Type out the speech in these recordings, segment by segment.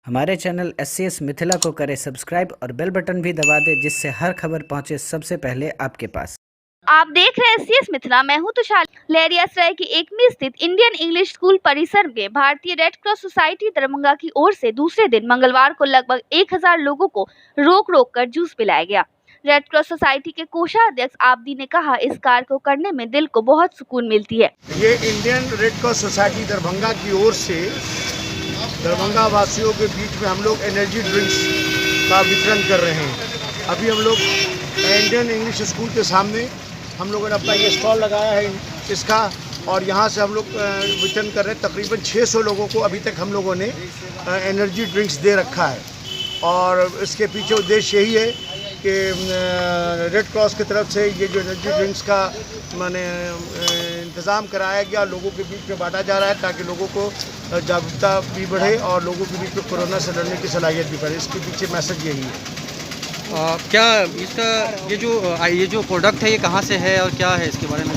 हमारे channel SCS Mithila को करें सब्सक्राइब और बेल बटन भी दबा दें, जिससे हर खबर पहुंचे सबसे पहले आपके पास। आप देख रहे हैं एससीएस मिथिला। मैं हूं तुषार। लहरियासराय की एकमी स्थित इंडियन इंग्लिश स्कूल परिसर में भारतीय रेड क्रॉस सोसाइटी दरभंगा की ओर से दूसरे दिन मंगलवार को लगभग 1000 लोगों को रोक कर जूस पिलाया गया। रेड क्रॉस सोसाइटी के कोषाध्यक्ष आबदी ने कहा, इस कार्य को करने में दिल को बहुत सुकून मिलती है। ये Indian red cross society Darbhanga की ओर से दरभंगा वासियों के बीच में हम लोग एनर्जी ड्रिंक्स का वितरण कर रहे हैं। अभी हम लोग इंडियन इंग्लिश स्कूल के सामने हम लोगों ने अपना ये स्टॉल लगाया है इसका, और यहाँ से हम लोग वितरण कर रहे हैं। तकरीबन 600 लोगों को अभी तक हम लोगों ने एनर्जी ड्रिंक्स दे रखा है, और इसके पीछे उद्देश्य यही है कि रेड क्रॉस की तरफ से ये जो एनर्जी ड्रिंक्स का माने इंतज़ाम कराया गया, लोगों के बीच में बांटा जा रहा है ताकि लोगों को जागरूकता भी बढ़े और लोगों के बीच में कोरोना से लड़ने की सलाहियत भी बढ़े। इसके पीछे मैसेज यही है। क्या इसका ये जो प्रोडक्ट है ये कहाँ से है और क्या है इसके बारे में?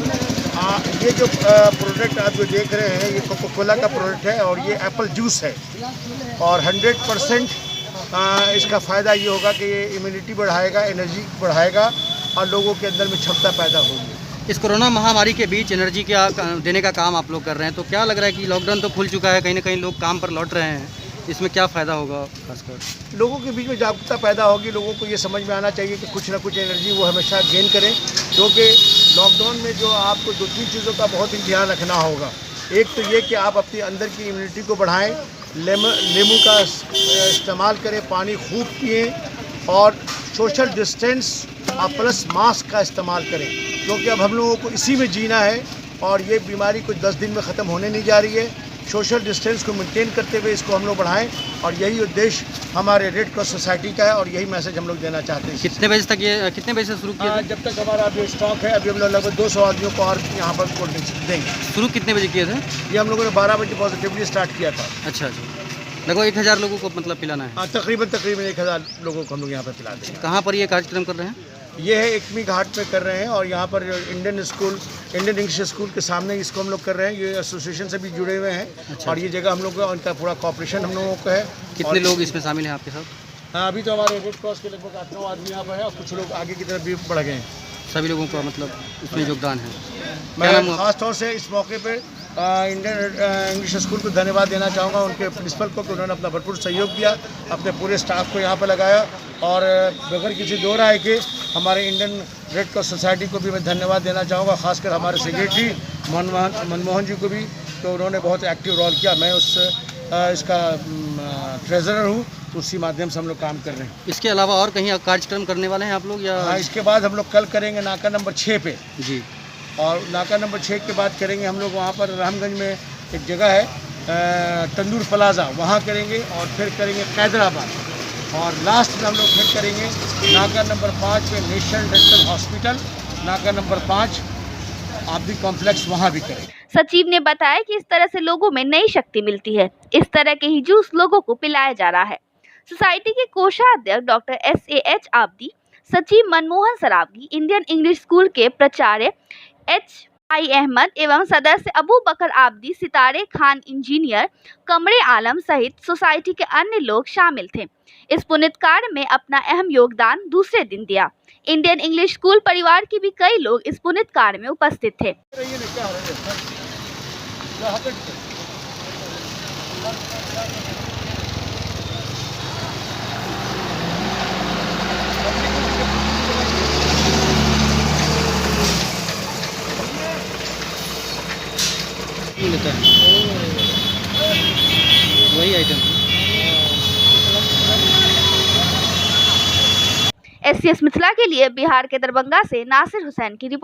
ये जो प्रोडक्ट आप जो देख रहे हैं ये कोका कोला का प्रोडक्ट है, और ये एप्पल जूस है, और 100% इसका फ़ायदा ये होगा कि ये इम्यूनिटी बढ़ाएगा, एनर्जी बढ़ाएगा और लोगों के अंदर में क्षमता पैदा होगी। इस कोरोना महामारी के बीच एनर्जी क्या देने का काम आप लोग कर रहे हैं, तो क्या लग रहा है कि लॉकडाउन तो खुल चुका है, कहीं ना कहीं लोग काम पर लौट रहे हैं, इसमें क्या फ़ायदा होगा? खासकर लोगों के बीच में जागरूकता पैदा होगी। लोगों को ये समझ में आना चाहिए कि कुछ ना कुछ एनर्जी वो हमेशा गेन करें, क्योंकि लॉकडाउन में जो आपको 2-3 चीज़ों का बहुत ही ध्यान रखना होगा। एक तो ये कि आप अपनी अंदर की इम्यूनिटी को बढ़ाएं, नींबू का इस्तेमाल करें, पानी खूब पिएँ, और सोशल डिस्टेंस प्लस मास्क का इस्तेमाल करें, क्योंकि अब हम लोगों को इसी में जीना है और ये बीमारी कुछ 10 दिन में ख़त्म होने नहीं जा रही है। सोशल डिस्टेंस को मेंटेन करते हुए इसको हम लोग बढ़ाएं, और यही उद्देश्य हमारे रेड क्रॉस सोसाइटी का है, और यही मैसेज हम लोग देना चाहते हैं। कितने बजे से शुरू किया? जब तक हमारा अभी स्टॉक है, अभी हम लोग लगभग 200 आदमियों को और यहाँ पर कोल्ड ड्रिंक्स देंगे। शुरू कितने बजे किए थे? ये हम लोगों ने 12 बजे पॉजिटिवली स्टार्ट किया था। अच्छा, लगभग 1000 लोगों को मतलब पिलाना है। तकरीबन 1000 लोगों को हम लोग यहाँ पर पिला देंगे। कहाँ पर ये कार्यक्रम कर रहे हैं? ये है एकमी घाट में कर रहे हैं, और यहाँ पर इंडियन इंग्लिश स्कूल के सामने इसको हम लोग कर रहे हैं। ये एसोसिएशन से भी जुड़े हुए हैं। अच्छा, और ये जगह हम लोग का उनका पूरा कॉपरेशन हम लोगों का है। कितने लोग इसमें शामिल हैं आपके साथ? हाँ, अभी तो हमारे रेड क्रॉस के लगभग 8-9 आदमी यहाँ पर है, और कुछ लोग आगे की तरफ भी बढ़ गए हैं। सभी लोगों का मतलब इसमें योगदान है। मैं खास तौर से इस मौके पे इंडियन इंग्लिश स्कूल को धन्यवाद देना चाहूँगा, उनके प्रिंसिपल को, कि उन्होंने अपना भरपूर सहयोग दिया, अपने पूरे स्टाफ को यहाँ पर लगाया, और बगैर किसी दो राय के हमारे इंडियन रेड क्रॉस सोसाइटी को भी मैं धन्यवाद देना चाहूँगा, खासकर हमारे सेक्रेटरी मनमोहन जी को भी, तो उन्होंने बहुत एक्टिव रोल किया। मैं इसका ट्रेजरर हूँ, तो उसी माध्यम से हम लोग काम कर रहे हैं। इसके अलावा और कहीं कार्यक्रम करने वाले हैं आप लोग या? हाँ, इसके बाद हम लोग कल करेंगे नाका नंबर 6 पे जी, और नाका नंबर 6 के बाद करेंगे हम लोग वहाँ पर रामगंज में एक जगह है तंदूर प्लाजा, वहाँ करेंगे, और फिर करेंगे हैदराबाद, और लास्ट में हम लोग फिर करेंगे नाका नंबर 5 पे नेशनल डेंटल हॉस्पिटल, नाका नंबर 5 आबदी कॉम्प्लेक्स, वहाँ भी करेंगे। सचिव ने बताया कि इस तरह से लोगों में नई शक्ति मिलती है। इस तरह के ही जूस लोगों को पिलाया जा रहा है। सोसाइटी के कोषाध्यक्ष डॉक्टर SAH आबदी, सचिव Manmohan Saraogi, Indian English school के प्राचार्य HI अहमद एवं सदस्य अबू बकर आबदी, सितारे खान, इंजीनियर कमरे आलम सहित सोसाइटी के अन्य लोग शामिल थे। इस पुनीत कार्य में अपना अहम योगदान दूसरे दिन दिया। इंडियन इंग्लिश स्कूल परिवार के भी कई लोग इस पुनीत कार्य में उपस्थित थे। लेता है वही आइटम। एससीएस मिथिला के लिए बिहार के दरभंगा से नासिर हुसैन की रिपोर्ट।